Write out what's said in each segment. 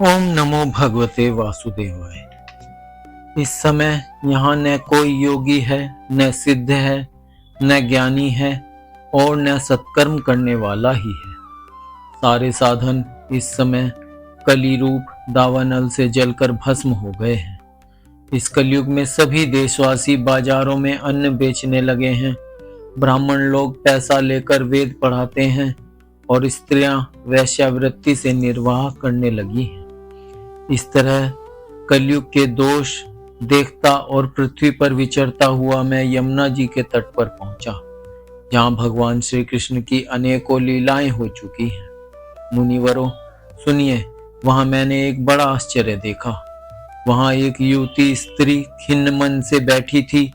ओम नमो भगवते वासुदेवाय। इस समय यहाँ न कोई योगी है, न सिद्ध है, न ज्ञानी है और न सत्कर्म करने वाला ही है। सारे साधन इस समय कली रूप दावानल से जलकर भस्म हो गए हैं। इस कलयुग में सभी देशवासी बाजारों में अन्न बेचने लगे हैं। ब्राह्मण लोग पैसा लेकर वेद पढ़ाते हैं और स्त्रियां वेश्यावृत्ति से निर्वाह करने लगी हैं। इस तरह कलयुग के दोष देखता और पृथ्वी पर विचरता हुआ मैं यमुना जी के तट पर पहुंचा, जहां भगवान श्री कृष्ण की अनेकों लीलाएं हो चुकी हैं। मुनिवरों सुनिए, वहां मैंने एक बड़ा आश्चर्य देखा। वहां एक युवती स्त्री खिन्न मन से बैठी थी।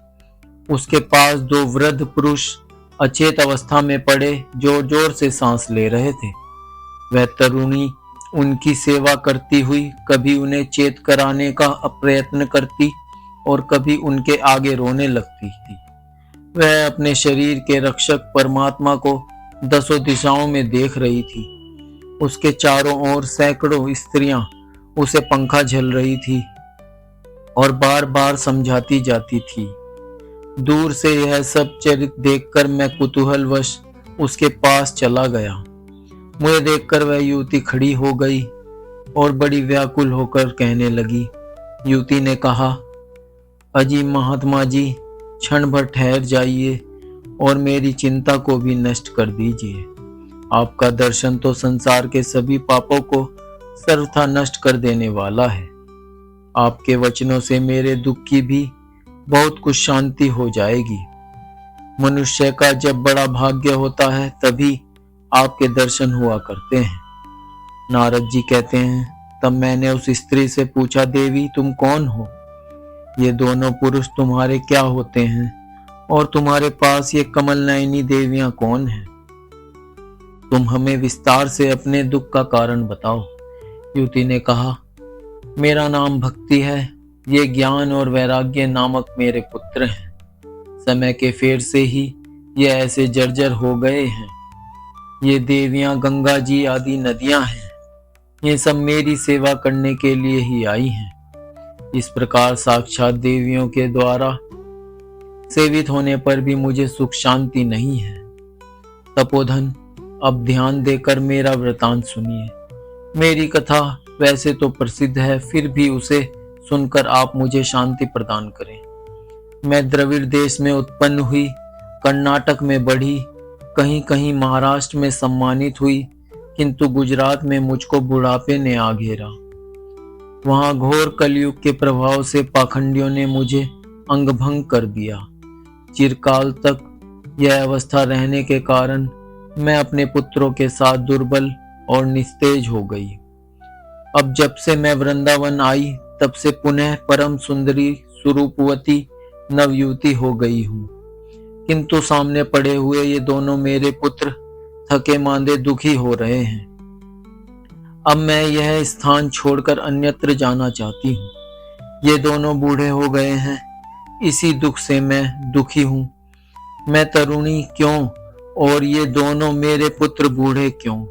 उसके पास दो वृद्ध पुरुष अचेत अवस्था में पड़े जोर जोर से सांस ले रहे थे। वह तरुणी उनकी सेवा करती हुई कभी उन्हें चेत कराने का प्रयत्न करती और कभी उनके आगे रोने लगती थी। वह अपने शरीर के रक्षक परमात्मा को दसों दिशाओं में देख रही थी। उसके चारों ओर सैकड़ों स्त्रियां उसे पंखा झल रही थी और बार बार समझाती जाती थी। दूर से यह सब चरित्र देखकर मैं कुतूहलवश उसके पास चला गया। मुझे देखकर वह युवती खड़ी हो गई और बड़ी व्याकुल होकर कहने लगी। युवती ने कहा, अजी महात्मा जी, क्षण भर ठहर जाइए और मेरी चिंता को भी नष्ट कर दीजिए। आपका दर्शन तो संसार के सभी पापों को सर्वथा नष्ट कर देने वाला है। आपके वचनों से मेरे दुख की भी बहुत कुछ शांति हो जाएगी। मनुष्य का जब बड़ा भाग्य होता है तभी आपके दर्शन हुआ करते हैं। नारद जी कहते हैं, तब मैंने उस स्त्री से पूछा, देवी तुम कौन हो? ये दोनों पुरुष तुम्हारे क्या होते हैं और तुम्हारे पास ये कमल नयनी देवियां कौन हैं? तुम हमें विस्तार से अपने दुख का कारण बताओ। युवती ने कहा, मेरा नाम भक्ति है। ये ज्ञान और वैराग्य नामक मेरे पुत्र हैं। समय के फेर से ही ये ऐसे जर्जर हो गए हैं। ये देवियां गंगा जी आदि नदियां हैं। ये सब मेरी सेवा करने के लिए ही आई हैं। इस प्रकार साक्षात देवियों के द्वारा सेवित होने पर भी मुझे सुख शांति नहीं है। तपोधन, अब ध्यान देकर मेरा वृतांत सुनिए। मेरी कथा वैसे तो प्रसिद्ध है, फिर भी उसे सुनकर आप मुझे शांति प्रदान करें। मैं द्रविड़ देश में उत्पन्न हुई, कर्नाटक में बढ़ी, कहीं कहीं महाराष्ट्र में सम्मानित हुई, किंतु गुजरात में मुझको बुढ़ापे ने आ घेरा। वहां घोर कलयुग के प्रभाव से पाखंडियों ने मुझे अंगभंग कर दिया। चिरकाल तक यह अवस्था रहने के कारण मैं अपने पुत्रों के साथ दुर्बल और निस्तेज हो गई। अब जब से मैं वृंदावन आई तब से पुनः परम सुंदरी स्वरूपवती नवयुवती हो गई हूँ। किंतु सामने पड़े हुए ये दोनों मेरे पुत्र थके मांदे दुखी हो रहे हैं। अब मैं यह स्थान छोड़कर अन्यत्र जाना चाहती हूँ। ये दोनों बूढ़े हो गए हैं, इसी दुख से मैं दुखी हूँ। मैं तरुणी क्यों और ये दोनों मेरे पुत्र बूढ़े क्यों?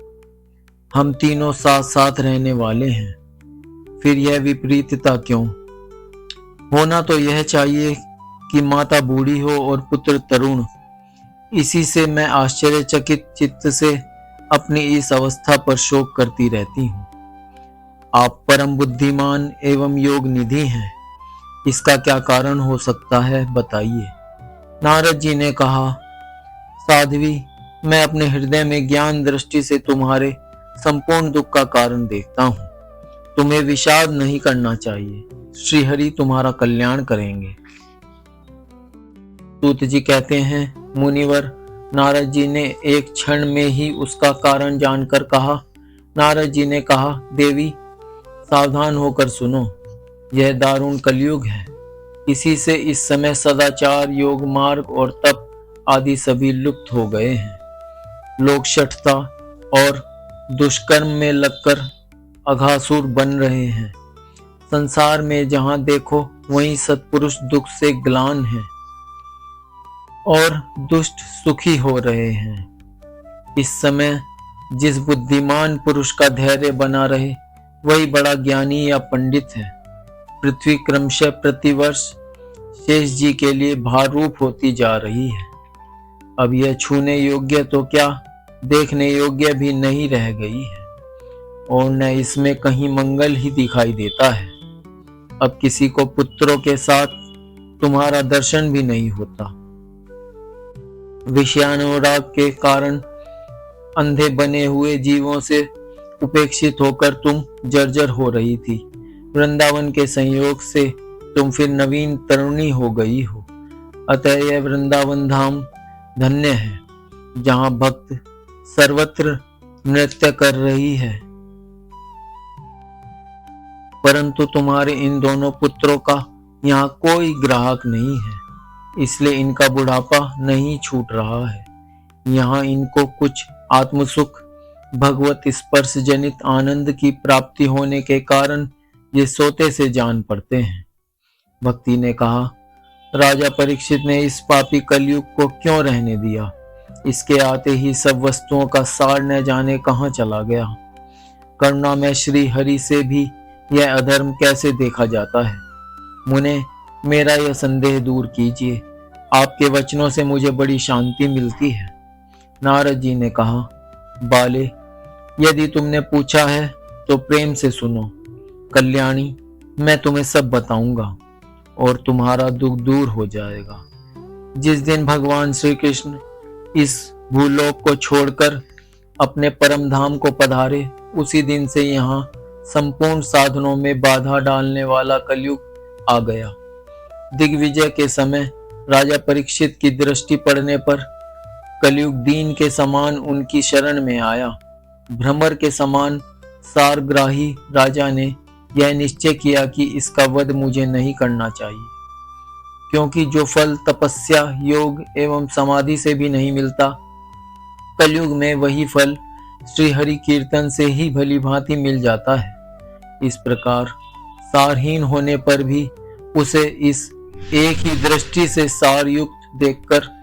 हम तीनों साथ साथ रहने वाले हैं, फिर यह विपरीतता क्यों? होना तो यह चाहिए कि माता बूढ़ी हो और पुत्र तरुण। इसी से मैं आश्चर्यचकित चित्त से अपनी इस अवस्था पर शोक करती रहती हूँ। आप परम बुद्धिमान एवं योग निधि हैं। इसका क्या कारण हो सकता है, बताइए। नारद जी ने कहा, साध्वी, मैं अपने हृदय में ज्ञान दृष्टि से तुम्हारे संपूर्ण दुख का कारण देखता हूँ। तुम्हें विषाद नहीं करना चाहिए। श्रीहरि तुम्हारा कल्याण करेंगे। सूत जी कहते हैं, मुनिवर, नारद जी ने एक क्षण में ही उसका कारण जानकर कहा। नारद जी ने कहा, देवी सावधान होकर सुनो, यह दारुण कलयुग है। इसी से इस समय सदाचार, योग मार्ग और तप आदि सभी लुप्त हो गए हैं। लोग शठता और दुष्कर्म में लगकर अघासुर बन रहे हैं। संसार में जहां देखो वहीं सत्पुरुष दुख से ग्लान हैं और दुष्ट सुखी हो रहे हैं। इस समय जिस बुद्धिमान पुरुष का धैर्य बना रहे वही बड़ा ज्ञानी या पंडित है। पृथ्वी क्रमशः प्रतिवर्ष शेष जी के लिए भार रूप होती जा रही है। अब यह छूने योग्य तो क्या, देखने योग्य भी नहीं रह गई है, और न इसमें कहीं मंगल ही दिखाई देता है। अब किसी को पुत्रों के साथ तुम्हारा दर्शन भी नहीं होता। विषयानुराग के कारण अंधे बने हुए जीवों से उपेक्षित होकर तुम जर्जर हो रही थी। वृंदावन के संयोग से तुम फिर नवीन तरुणी हो गई हो। अतः यह वृंदावन धाम धन्य है, जहां भक्त सर्वत्र नृत्य कर रही है। परंतु तुम्हारे इन दोनों पुत्रों का यहाँ कोई ग्राहक नहीं है, इसलिए इनका बुढ़ापा नहीं छूट रहा है। यहाँ इनको कुछ आत्मसुख, भगवत स्पर्श जनित आनंद की प्राप्ति होने के कारण ये सोते से जान पड़ते हैं। भक्ति ने कहा, राजा परीक्षित ने इस पापी कलयुग को क्यों रहने दिया? इसके आते ही सब वस्तुओं का सार न जाने कहाँ चला गया। करुणा में श्री हरि से भी यह अधर्म कैसे देखा जाता है? मुने, मेरा यह संदेह दूर कीजिए। आपके वचनों से मुझे बड़ी शांति मिलती है। नारद जी ने कहा, बाले, यदि तुमने पूछा है तो प्रेम से सुनो। कल्याणी, मैं तुम्हें सब बताऊंगा और तुम्हारा दुख दूर हो जाएगा। जिस दिन भगवान श्री कृष्ण इस भूलोक को छोड़कर अपने परम धाम को पधारे, उसी दिन से यहाँ संपूर्ण साधनों में बाधा डालने वाला कलयुग आ गया। दिग्विजय के समय राजा परीक्षित की दृष्टि पड़ने पर कलयुग दीन के समान उनकी शरण में आया। भ्रमर के समान सारग्राही राजा ने यह निश्चय किया कि इसका वध मुझे नहीं करना चाहिए, क्योंकि जो फल तपस्या, योग एवं समाधि से भी नहीं मिलता, कलयुग में वही फल श्री हरि कीर्तन से ही भली भांति मिल जाता है। इस प्रकार सारहीन होने पर भी उसे इस एक ही दृष्टि से सारयुक्त देखकर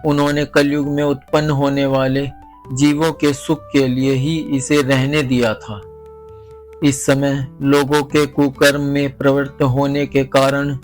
उन्होंने कलयुग में उत्पन्न होने वाले जीवों के सुख के लिए ही इसे रहने दिया था। इस समय लोगों के कुकर्म में प्रवृत्त होने के कारण